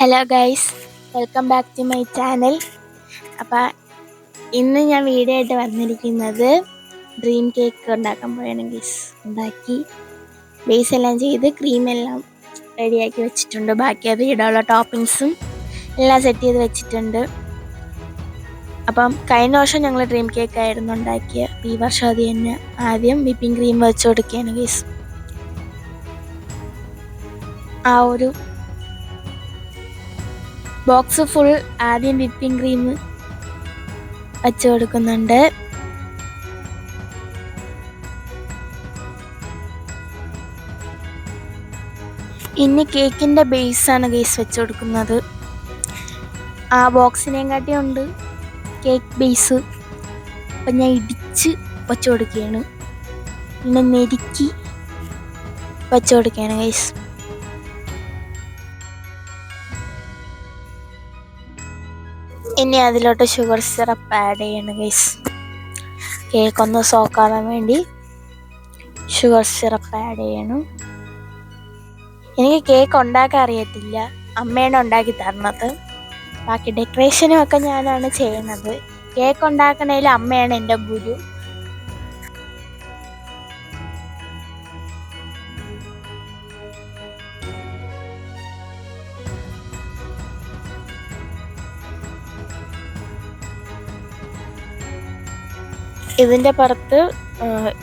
Hello guys, welcome back to my channel. അപ്പോൾ ഇന്ന് ഞാൻ വീഡിയോ ആയിട്ട് വന്നിരിക്കുന്നത് ഡ്രീം കേക്ക് ഉണ്ടാക്കാൻ പോയാണ് ഗൈസ്. ഉണ്ടാക്കി ബേസ് എല്ലാം ചെയ്ത് ക്രീമെല്ലാം റെഡിയാക്കി വെച്ചിട്ടുണ്ട്. ബാക്കി അത് ഇടാനുള്ള ടോപ്പിങ്സും എല്ലാം സെറ്റ് ചെയ്ത് വെച്ചിട്ടുണ്ട്. അപ്പം കഴിഞ്ഞ വർഷം ഞങ്ങൾ ഡ്രീം കേക്ക് ആയിരുന്നു ഉണ്ടാക്കിയത്. ഈ വർഷം അത് തന്നെ ആദ്യം വിപ്പിംഗ് ക്രീം വെച്ച് കൊടുക്കുകയാണ് ഗൈസ്. ആ ഒരു ബോക്സ് ഫുൾ ആദ്യം വിപ്പിംഗ് ക്രീം വച്ച് കൊടുക്കുന്നുണ്ട്. ഇനി കേക്കിൻ്റെ ബേസാണ് ഗൈസ് വെച്ച് കൊടുക്കുന്നത്. ആ ബോക്സിനെയും കാട്ടിയുണ്ട് കേക്ക് ബേസ്. അപ്പം ഞാൻ ഇടിച്ച് വച്ച് കൊടുക്കുകയാണ്, പിന്നെ നെരുക്കി വച്ച് കൊടുക്കുകയാണ് ഗൈസ്. ഇനി അതിലോട്ട് ഷുഗർ സിറപ്പ് ആഡ് ചെയ്യണം ഗൈസ്. കേക്ക് ഒന്ന് സോക്കാവാൻ വേണ്ടി ഷുഗർ സിറപ്പ് ആഡ് ചെയ്യണം. എനിക്ക് കേക്ക് ഉണ്ടാക്കാൻ അറിയത്തില്ല, അമ്മയാണ് ഉണ്ടാക്കി തരുന്നത്. ബാക്കി ഡെക്കറേഷനും ഒക്കെ ഞാനാണ് ചെയ്യുന്നത്. കേക്ക് ഉണ്ടാക്കണേൽ അമ്മയാണ് എൻ്റെ ഗുരു. ഇതിൻ്റെ പുറത്ത്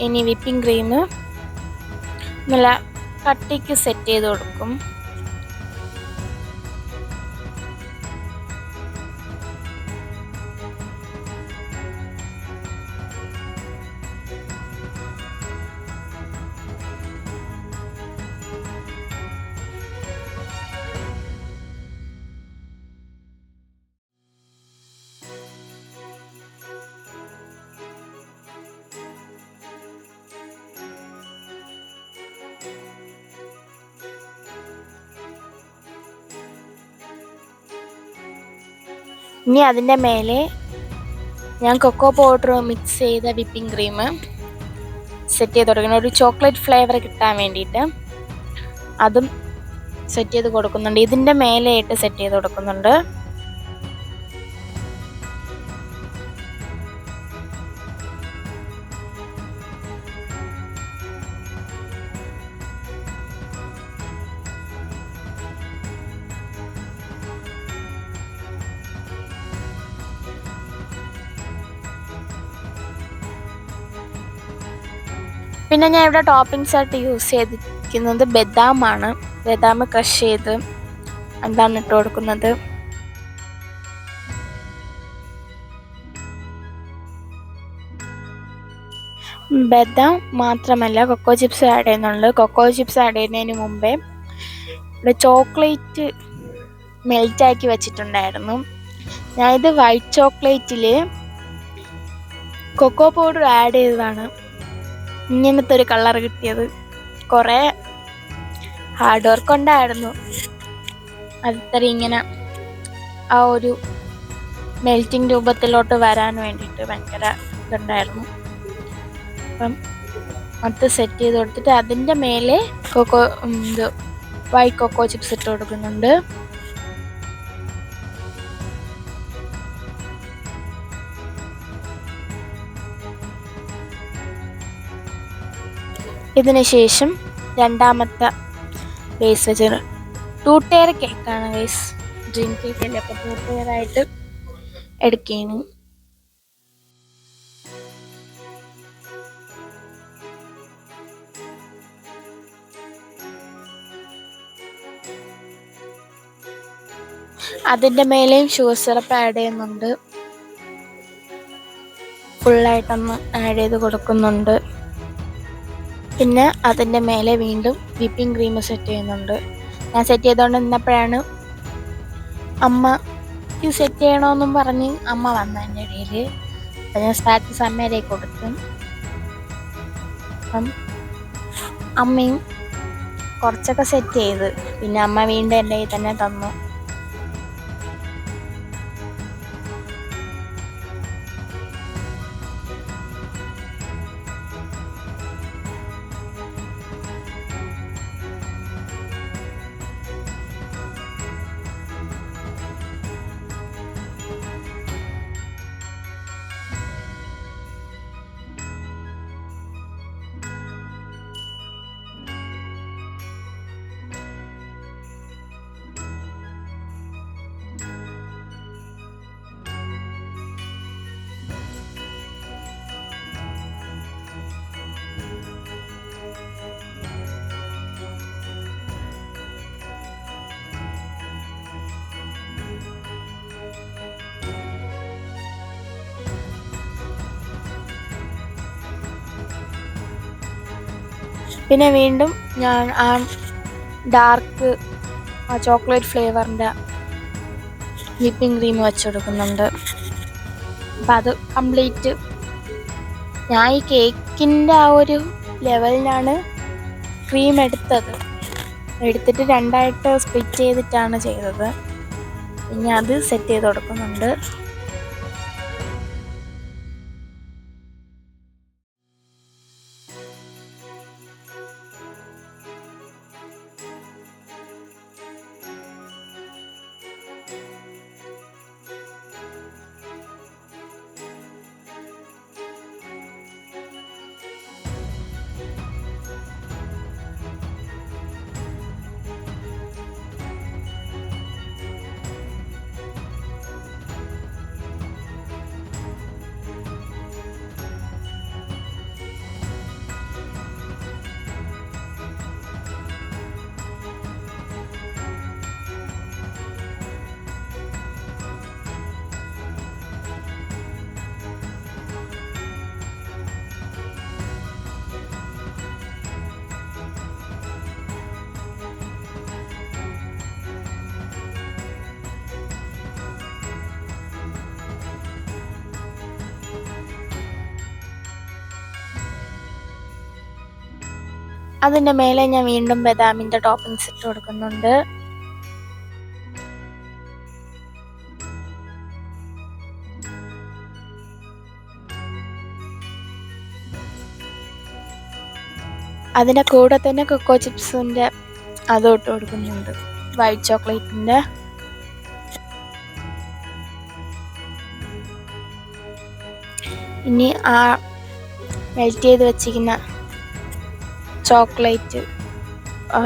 ഇനി വിപ്പിംഗ് ക്രീം നല്ല കട്ടിക്ക് സെറ്റ് ചെയ്ത് കൊടുക്കും. ഇനി അതിൻ്റെ മേലെ ഞാൻ കൊക്കോ പൗഡർ മിക്സ് ചെയ്ത വിപ്പിംഗ് ക്രീം സെറ്റ് ചെയ്ത് കൊടുക്കണം. ഒരു ചോക്ലേറ്റ് ഫ്ലേവർ കിട്ടാൻ വേണ്ടിയിട്ട് അതും സെറ്റ് ചെയ്ത് കൊടുക്കുന്നുണ്ട്. ഇതിൻ്റെ മേലെയായിട്ട് സെറ്റ് ചെയ്ത് കൊടുക്കുന്നുണ്ട്. പിന്നെ ഞാൻ ഇവിടെ ടോപ്പിങ്സ് ആയിട്ട് യൂസ് ചെയ്തിരിക്കുന്നത് ബദാമാണ്. ബദാം ക്രഷ് ചെയ്ത് എന്താണ് ഇട്ട് കൊടുക്കുന്നത്. ബദാം മാത്രമല്ല കൊക്കോ ചിപ്സ് ആഡ് ചെയ്യുന്നുണ്ട്. കൊക്കോ ചിപ്സ് ആഡ് ചെയ്യുന്നതിന് മുമ്പേ ഇവിടെ ചോക്ലേറ്റ് മെൽറ്റാക്കി വെച്ചിട്ടുണ്ടായിരുന്നു. ഞാനിത് വൈറ്റ് ചോക്ലേറ്റിൽ കൊക്കോ പൗഡർ ആഡ് ചെയ്തതാണ് ഇങ്ങനത്തെ ഒരു കളർ കിട്ടിയത്. കുറേ ഹാർഡ് വർക്ക് ഉണ്ടായിരുന്നു അതിത്ര ഇങ്ങനെ ആ ഒരു മെൽറ്റിംഗ് രൂപത്തിലോട്ട് വരാൻ വേണ്ടിയിട്ട് ഭയങ്കര ഇതുണ്ടായിരുന്നു. അപ്പം അത് സെറ്റ് ചെയ്ത് കൊടുത്തിട്ട് അതിൻ്റെ മേലെ വൈറ്റ് കൊക്കോ ചിപ്സ് ഇട്ട് കൊടുക്കുന്നുണ്ട്. ഇതിന് ശേഷം രണ്ടാമത്തെ ബേസ് വെച്ച് 2 ടയർ കേക്കാണ് ബേസ്. ഡ്രീം കേക്കല്ലേ, അപ്പോൾ 2 ടയറായിട്ട് എടുക്കുകയാണ്. അതിൻ്റെ മേലെയും ഷുഗർ സിറപ്പ് ആഡ് ചെയ്യുന്നുണ്ട്. ഫുള്ളായിട്ടൊന്ന് ആഡ് ചെയ്ത് കൊടുക്കുന്നുണ്ട്. പിന്നെ അതിൻ്റെ മേലെ വീണ്ടും വിപ്പിംഗ് ക്രീം സെറ്റ് ചെയ്യുന്നുണ്ട്. ഞാൻ സെറ്റ് ചെയ്തുകൊണ്ട് നിന്നപ്പോഴാണ് അമ്മക്ക് സെറ്റ് ചെയ്യണമെന്നും പറഞ്ഞ് അമ്മ വന്നു എൻ്റെ ഇടയിൽ. അപ്പം ഞാൻ സ്റ്റാറ്റസ് അമ്മയുടെ കൊടുത്തു. അപ്പം അമ്മയും കുറച്ചൊക്കെ സെറ്റ് ചെയ്ത് പിന്നെ അമ്മ വീണ്ടും എൻ്റെ കയ്യിൽ തന്നെ തന്നു. പിന്നെ വീണ്ടും ഞാൻ ആ ഡാർക്ക് ചോക്ലേറ്റ് ഫ്ലേവറിൻ്റെ വിപ്പിംഗ് ക്രീം വെച്ച് കൊടുക്കുന്നുണ്ട്. അപ്പം അത് കംപ്ലീറ്റ് ഞാൻ ഈ കേക്കിൻ്റെ ആ ഒരു ലെവലിനാണ് ക്രീം എടുത്തിട്ട് രണ്ടായിട്ട് സ്പ്ലിറ്റ് ചെയ്തിട്ടാണ് ചെയ്തത്. പിന്നെ അത് സെറ്റ് ചെയ്ത് കൊടുക്കുന്നുണ്ട്. അതിൻ്റെ മേലെ ഞാൻ വീണ്ടും ബദാമിൻ്റെ ടോപ്പിങ്സ് ഇട്ട് കൊടുക്കുന്നുണ്ട്. അതിൻ്റെ കൂടെ തന്നെ കൊക്കോ ചിപ്സിൻ്റെ അതും ഇട്ട് കൊടുക്കുന്നുണ്ട്, വൈറ്റ് ചോക്ലേറ്റിൻ്റെ. ഇനി ആ മെൽറ്റ് ചെയ്ത് വെച്ചിരിക്കുന്ന ചോക്ലേറ്റ്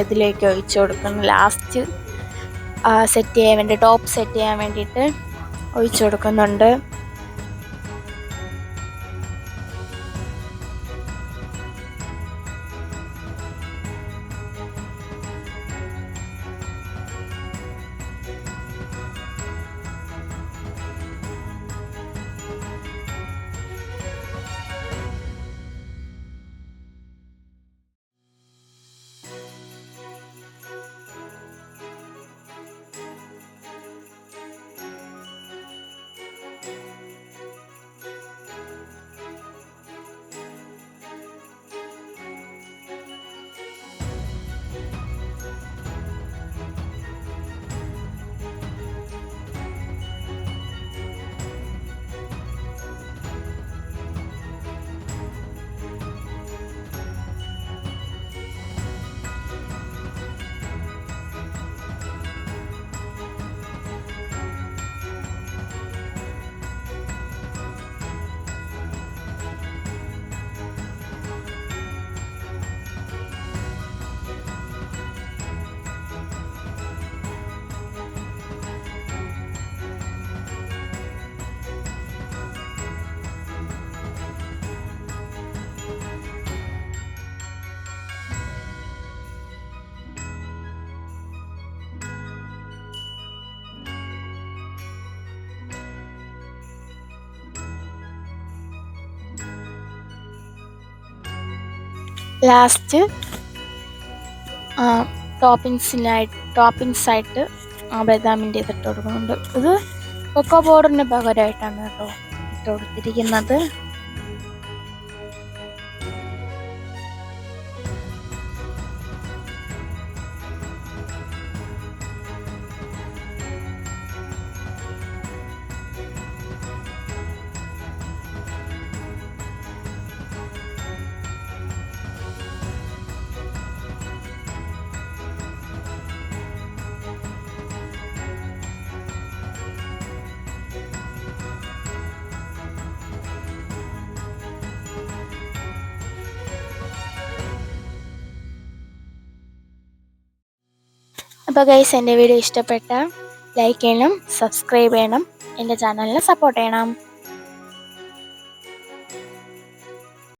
ഇതിലേക്ക് ഒഴിച്ചു കൊടുക്കണം. ലാസ്റ്റ് സെറ്റ് ചെയ്യാൻ വേണ്ടി ടോപ്പ് സെറ്റ് ചെയ്യാൻ വേണ്ടിയിട്ട് ഒഴിച്ചു കൊടുക്കുന്നുണ്ട്. ലാസ്റ്റ് ടോപ്പിങ്സ് ആയിട്ട് ബദാമിൻ്റെ ഇതിട്ട് കൊടുക്കുന്നുണ്ട്. ഇത് കൊക്കോ പൗഡറിന് പകരമായിട്ടാണ് കേട്ടോ ഇട്ട് കൊടുത്തിരിക്കുന്നത്. അപ്പോൾ ഗൈസ്, എൻ്റെ വീഡിയോ ഇഷ്ടപ്പെട്ടാൽ ലൈക്ക് ചെയ്യണം, സബ്സ്ക്രൈബ് ചെയ്യണം, എൻ്റെ ചാനലിനെ സപ്പോർട്ട് ചെയ്യണം.